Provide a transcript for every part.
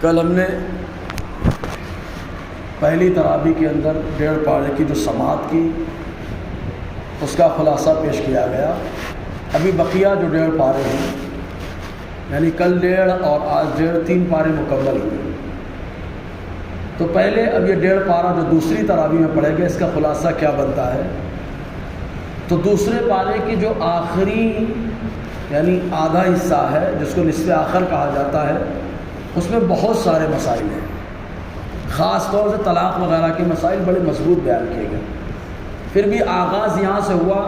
کل ہم نے پہلی تراویح کے اندر 1.5 پارے کی جو سماعت کی اس کا خلاصہ پیش کیا گیا۔ ابھی بقیہ جو 1.5 پارے ہیں، یعنی کل 1.5 اور آج 1.5 3 پارے مکمل ہوئے۔ تو پہلے اب یہ 1.5 پارہ جو دوسری تراویح میں پڑھے گا، اس کا خلاصہ کیا بنتا ہے؟ تو دوسرے پارے کی جو آخری یعنی آدھا حصہ ہے، جس کو نصف آخر کہا جاتا ہے، اس میں بہت سارے مسائل ہیں۔ خاص طور سے طلاق وغیرہ کے مسائل بڑے مضبوط بیان کیے گئے۔ پھر بھی آغاز یہاں سے ہوا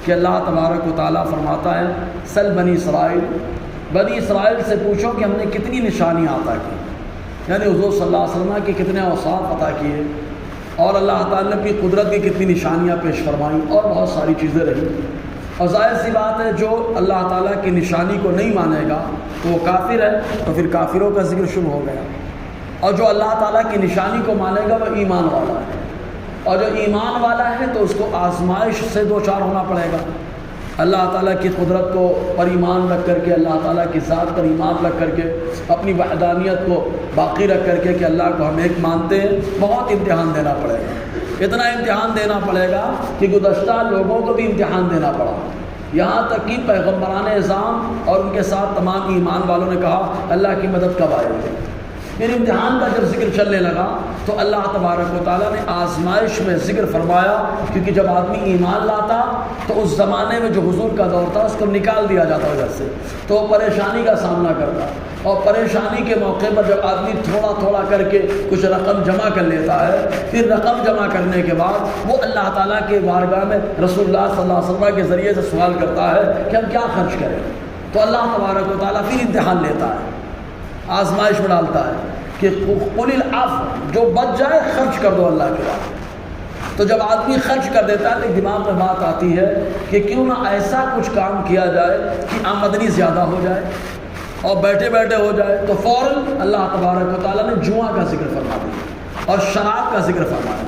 کہ اللہ تبارک و تعالیٰ فرماتا ہے سل بنی اسرائیل سے پوچھو کہ ہم نے کتنی نشانیاں عطا کی، یعنی حضور صلی اللہ علیہ وسلم کی کتنے اوصاف عطا کیے، اور اللہ تعالیٰ نے اپنی قدرت کی کتنی نشانیاں پیش فرمائیں، اور بہت ساری چیزیں رہیں۔ اور ظاہر سی بات ہے، جو اللہ تعالیٰ کی نشانی کو نہیں مانے گا تو وہ کافر ہے، تو پھر کافروں کا ذکر شروع ہو گیا۔ اور جو اللہ تعالیٰ کی نشانی کو مانے گا وہ ایمان والا ہے، اور جو ایمان والا ہے تو اس کو آزمائش سے دوچار ہونا پڑے گا۔ اللہ تعالیٰ کی قدرت کو پر ایمان رکھ کر کے، اللہ تعالیٰ کی ذات پر ایمان رکھ کر کے، اپنی وحدانیت کو باقی رکھ کر کے کہ اللہ کو ہم ایک مانتے ہیں، بہت امتحان دینا پڑے گا۔ اتنا امتحان دینا پڑے گا کہ گزشتہ لوگوں کو بھی امتحان دینا پڑا، یہاں تک کہ پیغمبران اعظام اور ان کے ساتھ تمام ایمان والوں نے کہا اللہ کی مدد کب آئے گی۔ پھر امتحان کا جب ذکر چلنے لگا تو اللہ تبارک و تعالیٰ نے آزمائش میں ذکر فرمایا، کیونکہ جب آدمی ایمان لاتا تو اس زمانے میں جو حضور کا دور تھا اس کو نکال دیا جاتا گھر سے، تو وہ پریشانی کا سامنا کرتا، اور پریشانی کے موقع پر جب آدمی تھوڑا تھوڑا کر کے کچھ رقم جمع کر لیتا ہے، پھر رقم جمع کرنے کے بعد وہ اللہ تعالیٰ کے بارگاہ میں رسول اللہ صلی اللہ علیہ وسلم کے ذریعے سے سوال کرتا ہے کہ ہم کیا خرچ کریں، تو اللہ تبارک و تعالیٰ پھر امتحان لیتا ہے، آزمائش میں ڈالتا ہے کہ قل العفو، جو بچ جائے خرچ کر دو اللہ کے بعد۔ تو جب آدمی خرچ کر دیتا ہے تو دماغ میں بات آتی ہے کہ کیوں نہ ایسا کچھ کام کیا جائے کہ آمدنی زیادہ ہو جائے اور بیٹھے بیٹھے ہو جائے، تو فوراً اللہ تبارک و تعالیٰ نے جوا کا ذکر فرما دیا اور شراب کا ذکر فرمایا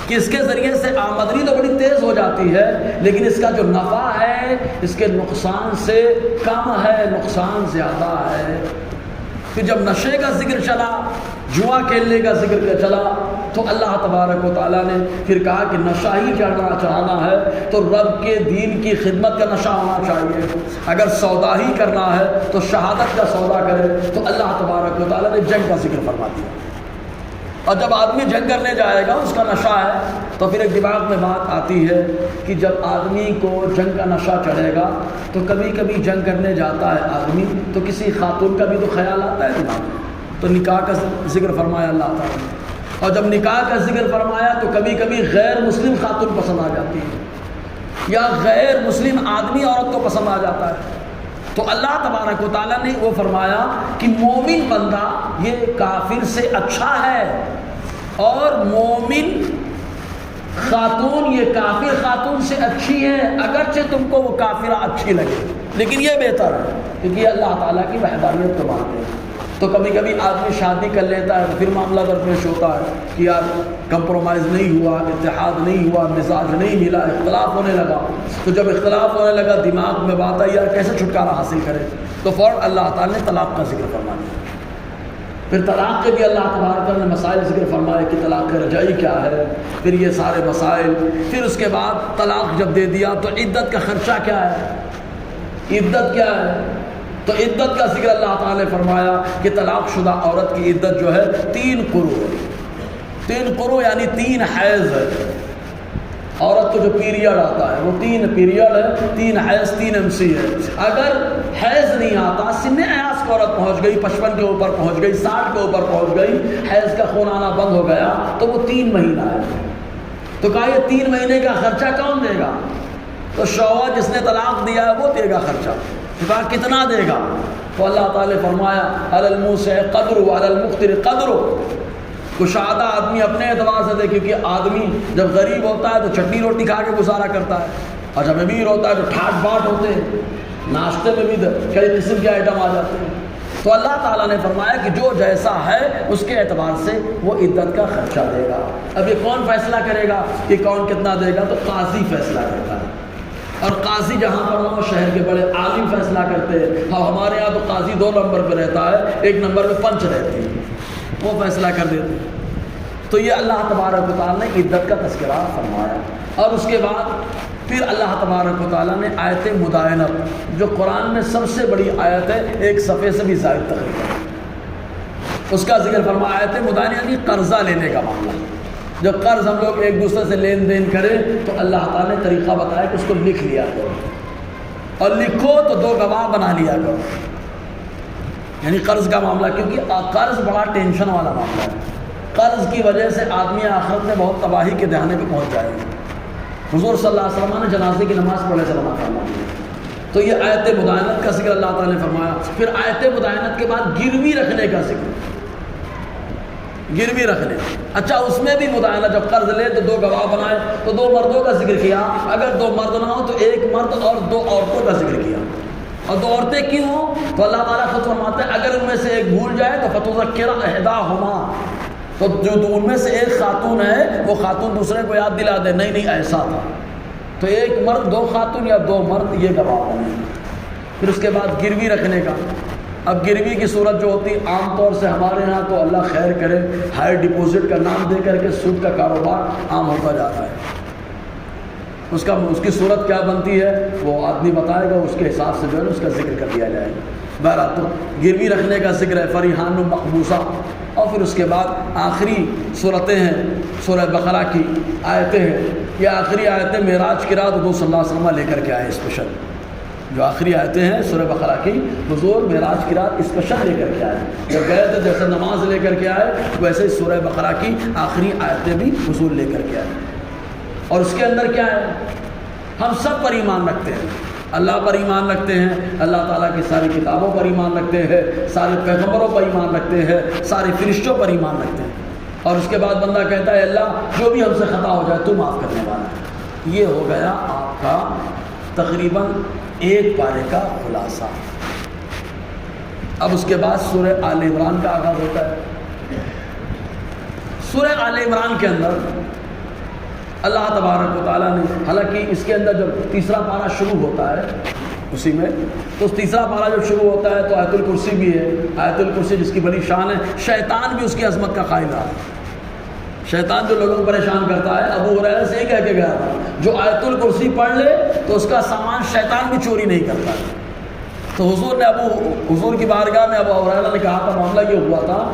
کہ اس کے ذریعے سے آمدنی تو بڑی تیز ہو جاتی ہے، لیکن اس کا جو نفع ہے اس کے نقصان سے کم ہے، نقصان زیادہ ہے۔ پھر جب نشے کا ذکر چلا، جوا کھیلنے کا ذکر چلا، تو اللہ تبارک و تعالیٰ نے پھر کہا کہ نشہ ہی چڑھانا ہے تو رب کے دین کی خدمت کا نشہ ہونا چاہیے، اگر سودا ہی کرنا ہے تو شہادت کا سودا کرے، تو اللہ تبارک و تعالیٰ نے جنگ کا ذکر فرما دیا۔ اور جب آدمی جنگ کرنے جائے گا اس کا نشہ ہے، تو پھر ایک دماغ میں بات آتی ہے کہ جب آدمی کو جنگ کا نشہ چڑھے گا تو کبھی کبھی جنگ کرنے جاتا ہے آدمی تو کسی خاتون کا بھی تو خیال آتا ہے دماغ میں، تو نکاح کا ذکر فرمایا اللہ تعالیٰ نے، اور جب نکاح کا ذکر فرمایا تو کبھی کبھی غیر مسلم خاتون پسند آ جاتی ہے، یا غیر مسلم آدمی عورت کو پسند آ جاتا ہے، تو اللہ تبارک و تعالیٰ نے وہ فرمایا کہ مومن بندہ یہ کافر سے اچھا ہے، اور مومن خاتون یہ کافر خاتون سے اچھی ہے، اگرچہ تم کو وہ کافرہ اچھی لگے، لیکن یہ بہتر ہے کیونکہ یہ اللہ تعالیٰ کی وحدانیت کو مانتے ہیں۔ تو کبھی کبھی آدمی شادی کر لیتا ہے تو پھر معاملہ درپیش ہوتا ہے کہ یار کمپرومائز نہیں ہوا، اتحاد نہیں ہوا، مزاج نہیں ملا، اختلاف ہونے لگا، تو جب اختلاف ہونے لگا دماغ میں بات آئی یار کیسے چھٹکارا حاصل کرے، تو فوراً اللہ تعالیٰ نے طلاق کا ذکر فرما دیا۔ پھر طلاق کے بھی اللہ تبارک نے مسائل ذکر فرمائے کہ طلاق رجعی کیا ہے، پھر یہ سارے مسائل، پھر اس کے بعد طلاق جب دے دیا تو عدت کا خرچہ کیا ہے، عدت کیا ہے، تو عدت کا ذکر اللہ تعالیٰ نے فرمایا کہ طلاق شدہ عورت کی عدت جو ہے 3 قروء ہے، 3 قروء یعنی 3 حیض ہے۔ عورت کو جو پیریڈ آتا ہے وہ 3 پیریڈ ہے، 3 حیض 3 MC ہے۔ اگر حیض نہیں آتا، سن ایاس کو عورت پہنچ گئی، 55 کے اوپر پہنچ گئی، 60 کے اوپر پہنچ گئی، حیض کا خون آنا بند ہو گیا، تو وہ 3 مہینہ ہے۔ تو کہا یہ 3 مہینے کا خرچہ کون دے گا، تو شوہر جس نے طلاق دیا ہے وہ دے گا خرچہ، کہا کتنا دے گا، تو اللہ تعالیٰ نے فرمایا علی الموسع قدر علی المقتر قدر، کشادہ آدمی اپنے اعتبار سے دے، کیونکہ آدمی جب غریب ہوتا ہے تو چٹنی روٹی کھا کے گزارا کرتا ہے، اور جب امیر ہوتا ہے تو ٹھاٹ باٹ ہوتے ہیں، ناشتے میں بھی کئی قسم کے آئٹم آ جاتے ہیں، تو اللہ تعالیٰ نے فرمایا کہ جو جیسا ہے اس کے اعتبار سے وہ عدت کا خرچہ دے گا۔ اب یہ کون فیصلہ کرے گا کہ کون کتنا دے گا، تو قاضی فیصلہ کرتا ہے، اور قاضی جہاں پر ہو شہر کے بڑے عالم فیصلہ کرتے ہیں. ہاں ہمارے یہاں تو قاضی 2 نمبر پہ رہتا ہے, 1 نمبر پہ پنچ رہتے ہیں, وہ فیصلہ کر دیتے ہیں. تو یہ اللہ تبارک و تعالیٰ نے عدت کا تذکرہ فرمایا. اور اس کے بعد پھر اللہ تبارک و تعالیٰ نے آیت مدائنت, جو قرآن میں سب سے بڑی آیت ہے, 1 صفحے سے بھی زائد تقریباً, اس کا ذکر فرمایا. آیت مدائنت یعنی قرضہ لینے کا معاملہ. جب قرض ہم لوگ ایک دوسرے سے لین دین کریں تو اللہ تعالیٰ نے طریقہ بتایا کہ اس کو لکھ لیا کرو, اور لکھو تو 2 گواہ بنا لیا کرو. یعنی قرض کا معاملہ, کیونکہ قرض بڑا ٹینشن والا معاملہ ہے. قرض کی وجہ سے آدمی آخرت میں بہت تباہی کے دہانے پہ پہنچ جائے گا. حضور صلی اللہ علیہ وسلم نے جنازے کی نماز پڑھنے سے منع فرما دیا. تو یہ آیت مدائنت کا ذکر اللہ تعالیٰ نے فرمایا. پھر آیت مدائنت کے بعد گروی رکھنے کا ذکر, گروی رکھنے. اچھا اس میں بھی مدائنت, جب قرض لے تو 2 گواہ بنائے, تو 2 مردوں کا ذکر کیا. اگر 2 مرد نہ ہو تو 1 مرد اور 2 عورتوں کا ذکر کیا. اور 2 عورتیں کیوں ہوں تو اللہ تعالیٰ خود فرماتے ہیں اگر ان میں سے ایک بھول جائے تو فتذکر احداہما, تو جو ان میں سے ایک خاتون ہے وہ خاتون دوسرے کو یاد دلا دے, نہیں ایسا تھا. تو 1 مرد 2 خاتون یا 2 مرد یہ گواہ بنے. پھر اس کے بعد گروی رکھنے کا. اب گروی کی صورت جو ہوتی عام طور سے ہمارے ہاں تو اللہ خیر کرے ہائی ڈپوزٹ کا نام دے کر کے سود کا کاروبار عام ہوتا جا رہا ہے. اس کی صورت کیا بنتی ہے وہ آدمی بتائے گا, اس کے حساب سے جو ہے اس کا ذکر کر دیا جائے گا. بہرحال تو گروی رکھنے کا ذکر ہے, فریحان و مقبوضہ. اور پھر اس کے بعد آخری صورتیں ہیں سورہ بقرہ کی آیتیں ہیں. یہ آخری آیتیں معراج کی رات حضور صلی اللہ علیہ وسلم لے کر کے آئے اسپیشل. جو آخری آیتیں ہیں سورہ بقرہ کی, حضور معراج کی رات اسپیشل لے کر کے آئے. جب گئے تھے جیسے نماز لے کر کے آئے, ویسے ہی سورہ بقرہ کی آخری آیتیں بھی حضور لے کر کے آئے. اور اس کے اندر کیا ہے, ہم سب پر ایمان رکھتے ہیں. اللہ پر ایمان رکھتے ہیں, اللہ تعالیٰ کی ساری کتابوں پر ایمان رکھتے ہیں, سارے پیغمبروں پر ایمان رکھتے ہیں, سارے فرشتوں پر ایمان رکھتے ہیں. اور اس کے بعد بندہ کہتا ہے اللہ جو بھی ہم سے خطا ہو جائے تو معاف کرنے والا ہے. یہ ہو گیا آپ کا تقریباً 1 پارے کا خلاصہ. اب اس کے بعد سورہ آل عمران کا آغاز ہوتا ہے. سورہ آل عمران کے اندر اللہ تبارک و تعالیٰ نے, حالانکہ اس کے اندر جب تیسرا پارہ شروع ہوتا ہے اسی میں, تو تیسرا پارہ جب شروع ہوتا ہے تو آیت الکرسی بھی ہے. آیت الکرسی جس کی بڑی شان ہے, شیطان بھی اس کی عظمت کا قائل رہا. شیطان جو لوگوں کو پریشان کرتا ہے, ابو ہریرہ سے یہ کہہ کے گیا تھا جو آیت الکرسی پڑھ لے تو اس کا سامان شیطان بھی چوری نہیں کرتا. تو حضور کی بارگاہ میں ابو ہریرہ نے کہا تھا, معاملہ یہ ہوا تھا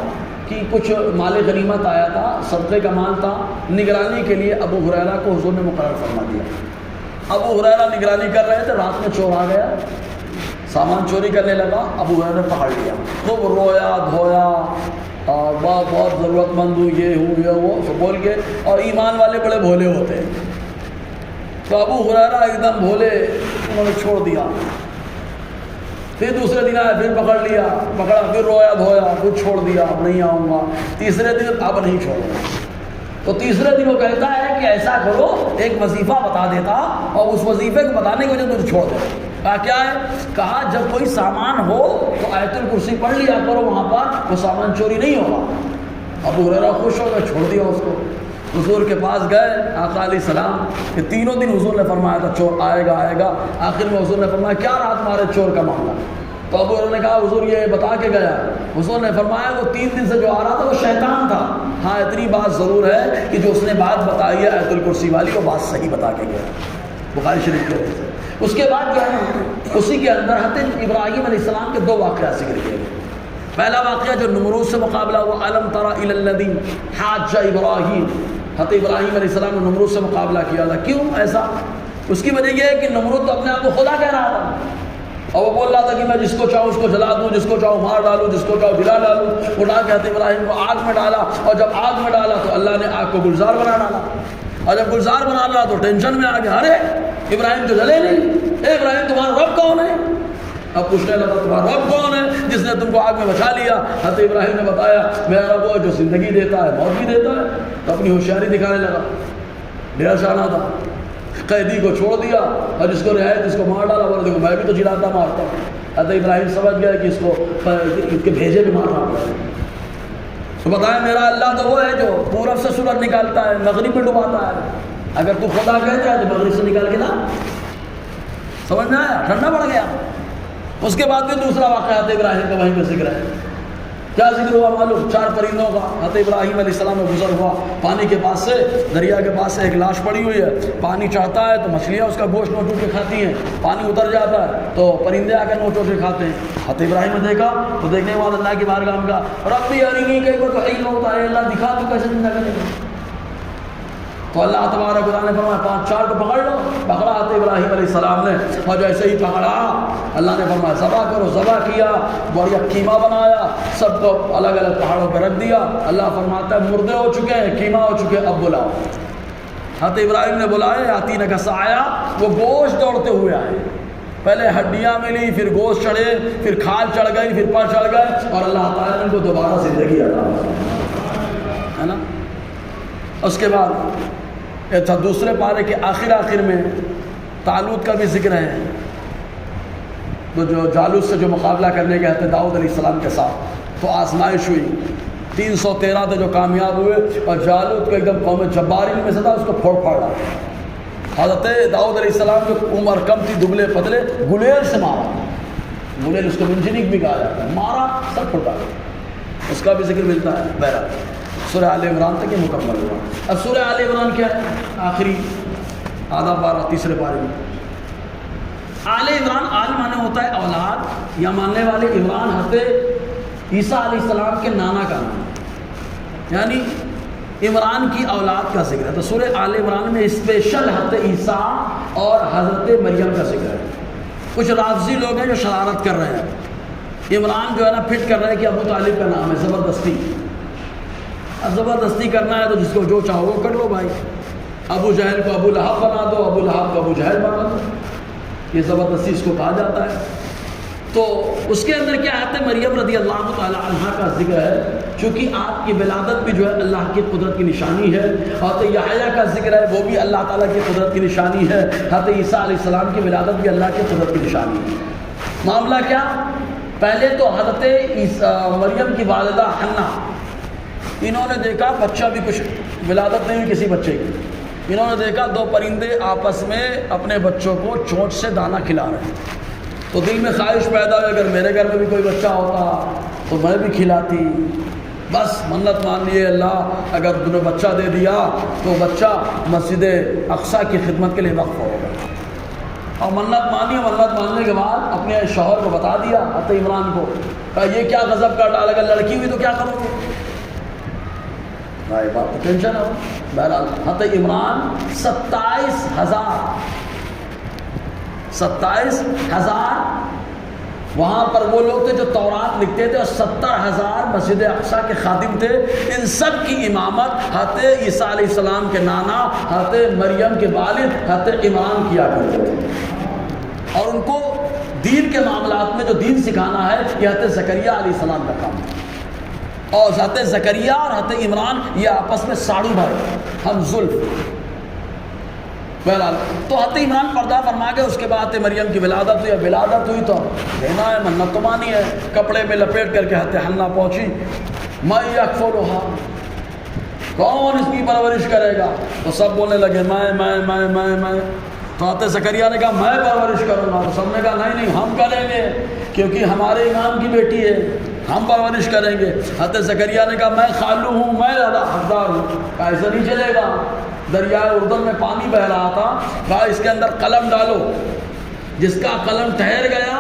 کہ کچھ مال غنیمت آیا تھا, صدقے کا مال تھا, نگرانی کے لیے ابو ہریرہ کو حضور نے مقرر فرما دیا. ابو ہریرہ نگرانی کر رہے تھے, رات میں چور آ گیا, سامان چوری کرنے لگا. ابو ہریرہ نے پکڑ لیا, خوب رویا دھویا, بہت ضرورت مند ہوں, یہ ہوں یہ وہ سب بول کے. اور ایمان والے بڑے بھولے ہوتے ہیں, تو ابو ہریرہ ایک دم بھولے, انہوں نے چھوڑ دیا. پھر دوسرے دن آیا, پھر پکڑ لیا, پکڑا, پھر رویا دھویا, پھر چھوڑ دیا, اب نہیں آؤں گا. تیسرے دن اب نہیں چھوڑوں گا. تو تیسرے دن وہ کہتا ہے کہ ایسا کرو, ایک وظیفہ بتا دیتا, اور اس وظیفے کو بتانے کی وجہ سے مجھے چھوڑ دے. کہا کیا ہے؟ کہا جب کوئی سامان ہو تو آیت الکرسی پڑھ لیا کرو, وہاں پر وہ سامان چوری نہیں ہوگا. ابو ہریرہ خوش ہو گئے, چھوڑ دیا اس کو. حضور کے پاس گئے آقا علیہ السلام کہ 3 دن حضور نے فرمایا تھا چور آئے گا آئے گا. آخر میں حضور نے فرمایا کیا رہا تمہارے چور کا معاملہ؟ تو ابو ہریرہ نے کہا حضور یہ بتا کے گیا. حضور نے فرمایا وہ 3 دن سے جو آ رہا تھا وہ شیطان تھا. ہاں اتنی بات ضرور ہے کہ جو اس نے بات بتائی ہے آیت الکرسی والی, وہ بات صحیح بتا کے گیا. بخاری شریف کے سے. اس کے بعد جو ہے اسی کے اندر حضرت ابراہیم علیہ السلام کے 2 واقعات ذکر کیے گئے. پہلا واقعہ جو نمرود سے مقابلہ ہوا, الم تر الی الذی حاج ابراہیم. حضرت ابراہیم علیہ السلام نے نمرود سے مقابلہ کیا تھا. کیوں ایسا؟ اس کی وجہ یہ ہے کہ نمرود تو اپنے آپ کو خدا کہہ رہا تھا, اور وہ بول رہا تھا کہ میں جس کو چاہوں اس کو جلا دوں, جس کو چاہوں مار ڈالوں, جس کو چاہوں جلا ڈالوں. اٹھا کے حضرت ابراہیم کو آگ میں ڈالا, اور جب آگ میں ڈالا تو اللہ نے آگ کو گلزار بنا ڈالا. اور جب گلزار بنا ڈالا تو ٹینشن میں آ گیا, ارے ابراہیم تو جلے نہیں, اے ابراہیم تمہارا رب کون ہے؟ اب پوچھنے لگا تمہارا رب کون ہے جس نے تم کو آگ میں بچا لیا؟ حضرت ابراہیم نے بتایا میرا رب وہ جو زندگی دیتا ہے موت بھی دیتا ہے. تو اپنی ہوشیاری دکھانے لگا, ڈیڑھ سالہ تھا, قیدی کو چھوڑ دیا, اور جس کو رعایت اس کو مار ڈالا. بولے دیکھو میں بھی تو جلاتا مارتا ہوں. حضرت ابراہیم سمجھ گیا کہ اس کو اس کے بھیجے بھی مارنا پڑا. تو بتایا میرا اللہ تو وہ ہے جو پورب سے سورج نکالتا ہے, مغرب میں ڈباتا ہے. اگر تو خدا کہتا ہے تو مغرب سے نکال کے لا. سمجھ میں آیا؟ ٹھنڈا پڑ گیا۔ اس کے بعد پھر دوسرا واقعہ حضرت ابراہیم کا وہیں پہ ذکر ہے۔ کیا ذکر ہوا معلوم؟ 4 پرندوں کا حضرت ابراہیم علیہ السلام میں گزر ہوا، پانی کے پاس سے، دریا کے پاس سے ایک لاش پڑی ہوئی ہے، پانی چڑھتا ہے تو مچھلیاں اس کا گوشت نوچ کے کھاتی ہیں، پانی اتر جاتا ہے تو پرندے آ کر نوچ کے کھاتے ہیں۔ حضرت ابراہیم نے دیکھا تو دیکھنے کے بعد اللہ کی بارگاہ میں کہا ربی ارنی کیف تحیی الموتیٰ، اے اللہ دکھا تو کیسے زندہ کرے گا۔ تو اللہ تبارک و تعالیٰ نے فرمایا 5-4 کو پکڑ لو۔ پکڑا حضرت ابراہیم علیہ السلام نے، اور جیسے ہی پکڑا اللہ نے فرمایا ذبح کرو، ذبح کیا، بڑھیا قیمہ بنایا، سب کو الگ الگ پہاڑوں پہ رکھ دیا۔ اللہ فرماتا ہے مردے ہو چکے ہیں، قیمہ ہو چکے ہیں، اب بلاؤ۔ حضرت ابراہیم نے بلائے، آتینہ کا سایہ، وہ گوشت دوڑتے ہوئے آئے، پہلے ہڈیاں ملی، پھر گوشت چڑھے، پھر کھال چڑھ گئی، پھر پر چڑھ گئے، اور اللہ تعالیٰ نے ان کو دوبارہ زندگی عطا ہے نا۔ اس کے بعد دوسرے پارے کے آخر میں طالوت کا بھی ذکر ہے، تو جو جالوت سے جو مقابلہ کرنے گئے تھے داؤد علیہ السلام کے ساتھ، تو آزمائش ہوئی، 313 تھے جو کامیاب ہوئے، اور جالوت کو ایک دم قوم جبارین میں سے تھا، اس کو پھوڑ پھاڑا۔ حضرت داؤد علیہ السلام جو عمر کم تھی، دبلے پتلے، گلیل سے مارا، گلیل اس کو منجنیق بھی کہا جاتا ہے، مارا سب پھوٹا، اس کا بھی ذکر ملتا ہے۔ بہرحال سورہ آل عمران تک یہ مکمل ہوا۔ اب سورہ آل عمران کیا ہے؟ آخری آدھا پارہ، تیسرے پارے میں آل عمران، آل مانے ہوتا ہے اولاد یا ماننے والے، عمران حضرت عیسیٰ علیہ السلام کے نانا کا نام، یعنی عمران کی اولاد کا ذکر ہے۔ تو سورہ آل عمران میں اسپیشل حضرت عیسیٰ اور حضرت مریم کا ذکر ہے۔ کچھ رافضی لوگ ہیں جو شرارت کر رہے ہیں، عمران جو ہے نا فٹ کر رہے ہیں کہ ابو طالب کا نام ہے، زبردستی، اب زبردستی کرنا ہے تو جس کو جو چاہو وہ کر لو بھائی، ابو جہل کو ابو لہب بنا دو، ابو لہب کو ابو جہل بنا دو، یہ زبردستی اس کو کہا جاتا ہے۔ تو اس کے اندر کیا آتا ہے؟ مریم رضی اللہ تعالی عنہا کا ذکر ہے، چونکہ آپ کی ولادت بھی جو ہے اللہ کی قدرت کی نشانی ہے، اور یحییٰ کا ذکر ہے، وہ بھی اللہ تعالیٰ کی قدرت کی نشانی ہے، حضرت عیسیٰ علیہ السلام کی ولادت بھی اللہ کی قدرت کی نشانی ہے۔ معاملہ کیا؟ پہلے تو حضرت مریم کی والدہ حنا، انہوں نے دیکھا بچہ بھی کچھ، ولادت نہیں ہوئی کسی بچے کی، انہوں نے دیکھا 2 پرندے آپس میں اپنے بچوں کو چونچ سے دانہ کھلا رہے ہیں، تو دل میں خواہش پیدا ہوئی اگر میرے گھر میں بھی کوئی بچہ ہوتا تو میں بھی کھلاتی، بس منت مان لیے اللہ اگر تم نے بچہ دے دیا تو بچہ مسجد اقصیٰ کی خدمت کے لیے وقف ہوگا، اور منت مانی، منت ماننے کے بعد اپنے شوہر کو بتا دیا حضرت عمران کو، کہا یہ کیا غضب کا ڈال، اگر لڑکی ہوئی تو کیا کرو گے؟ بات تو ٹینشن ہو۔ بہرحال حضرت عمران 27,000 وہاں پر وہ لوگ تھے جو تورات لکھتے تھے، اور 70,000 مسجد اقصیٰ کے خادم تھے، ان سب کی امامت حضرت عیسیٰ علیہ السلام کے نانا حضرت مریم کے والد حضرت عمران کیا کرتے تھے، اور ان کو دین کے معاملات میں جو دین سکھانا ہے یہ حضرت زکریا علیہ السلام کا کام ہے، اور حضرت زکریا اور حضرت عمران یہ آپس میں ساڑو بھائی، ہم زلف۔ بہرحال تو حضرت عمران پردہ فرما کے اس کے بعد مریم کی ولادت ہوئی، ولادت ہوئی تو دینا ہے، منت تو مانی ہے، کپڑے میں لپیٹ کر کے حضرت حنا پہنچی، میں یکفلھا، کون اس کی پرورش کرے گا؟ تو سب بولنے لگے میں۔ تو حضرت زکریا نے کہا میں پرورش کروں گا، تو سب نے کہا نہیں ہم کریں گے، کیونکہ ہمارے امام کی بیٹی ہے، ہم پرورش کریں گے۔ حضرت زکریا نے کہا میں خالو ہوں، میں زیادہ حقدار ہوں، کہا ایسا نہیں چلے گا، دریائے اردن میں پانی بہ رہا تھا، کہا اس کے اندر قلم ڈالو، جس کا قلم ٹھہر گیا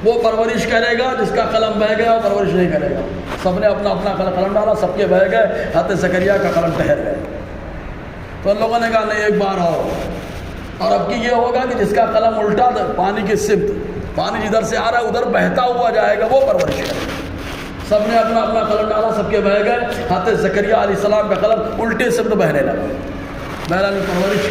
وہ پرورش کرے گا، جس کا قلم بہہ گیا وہ پرورش نہیں کرے گا۔ سب نے اپنا اپنا قلم ڈالا، سب کے بہہ گئے، حضرت زکریا کا قلم ٹھہر گئے۔ تو ان لوگوں نے کہا نہیں ایک بار اور اب کی یہ ہوگا کہ جس کا قلم الٹا پانی کی سمت، پانی جدھر سے آ رہا ہے ادھر بہتا ہوا جائے گا، وہ پرورش کرے گا۔ سب نے اپنا اپنا قلم ڈالا، سب کے بہہ گئے، حضرت زکریا علیہ السلام کا قلم الٹے سمت بہنے لگا۔ بہرحال نے پرورش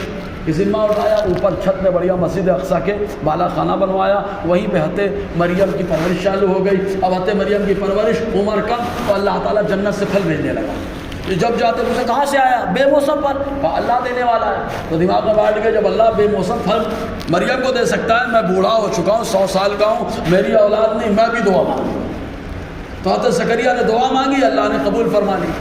کی ذمہ اٹھایا، اوپر چھت میں بڑھیا مسجد اقصیٰ کے بالا خانہ بنوایا، وہیں پہ حضرت مریم کی پرورش چالو ہو گئی۔ اب حضرت مریم کی پرورش عمر کم، تو اللہ تعالیٰ جنت سے پھل بھیجنے لگا۔ جب جاتے اسے کہاں سے آیا؟ بے موسم پھل، کہا اللہ دینے والا ہے۔ تو دماغ میں بیٹھ گئے جب اللہ بے موسم پھل مریم کو دے سکتا ہے، میں بوڑھا ہو چکا ہوں، 100 سال کا ہوں، میری اولاد نہیں، میں بھی دعا مانگوں گا۔ تو حضرت زکریا نے دعا مانگی، اللہ نے قبول فرما لی،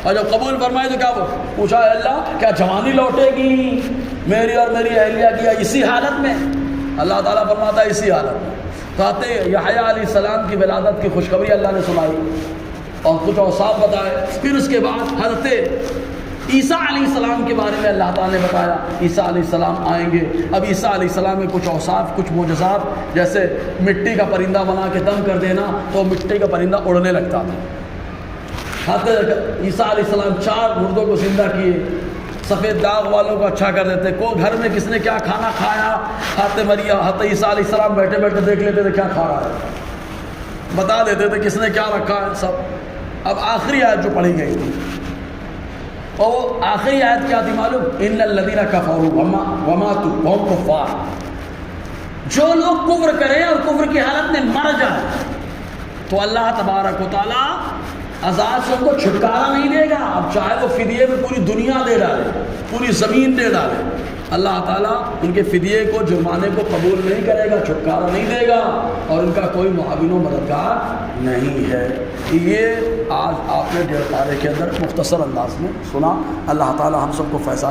اور جب قبول فرمائی تو کیا پوچھا، اللہ کیا جوانی لوٹے گی میری اور میری اہلیہ کی اسی حالت میں؟ اللہ تعالیٰ فرماتا ہے اسی حالت میں. تو یحییٰ علیہ السلام کی ولادت کی خوشخبری اللہ نے سنائی اور کچھ اوصاف بتائے. پھر اس کے بعد حضرت عیسیٰ علیہ السلام کے بارے میں اللہ تعالیٰ نے بتایا عیسیٰ علیہ السلام آئیں گے. اب عیسیٰ علیہ السلام میں کچھ اوصاف کچھ معجزات، جیسے مٹی کا پرندہ بنا کے دم کر دینا تو مٹی کا پرندہ اڑنے لگتا تھا. حضرت عیسیٰ علیہ السلام 4 مردوں کو زندہ کیے، سفید داغ والوں کو اچھا کر دیتے. کوئی گھر میں کس نے کیا کھانا کھایا، حضرت عیسیٰ علیہ السلام بیٹھے بیٹھے دیکھ لیتے تھے کیا کھا رہا ہے، بتا دیتے تھے کس نے کیا رکھا ہے سب. اب آخری آیت جو پڑھی گئی تھی، اور آخری آیت کیا تھی معلوم؟ ان الذین کفروا وماتوا وهم کفار. جو لوگ کفر کریں اور کفر کی حالت میں مر جائیں تو اللہ تبارک و تعالیٰ عذاب سے ان کو چھٹکارا نہیں دے گا. اب چاہے وہ فدیے میں پوری دنیا دے ڈالے، پوری زمین دے ڈالے، اللہ تعالیٰ ان کے فدیے کو، جرمانے کو قبول نہیں کرے گا، چھٹکارا نہیں دے گا، اور ان کا کوئی معاون و مددگار نہیں ہے. یہ آج آپ نے 1.5 پارے کے اندر مختصر انداز میں سنا. اللہ تعالیٰ ہم سب کو فیصلہ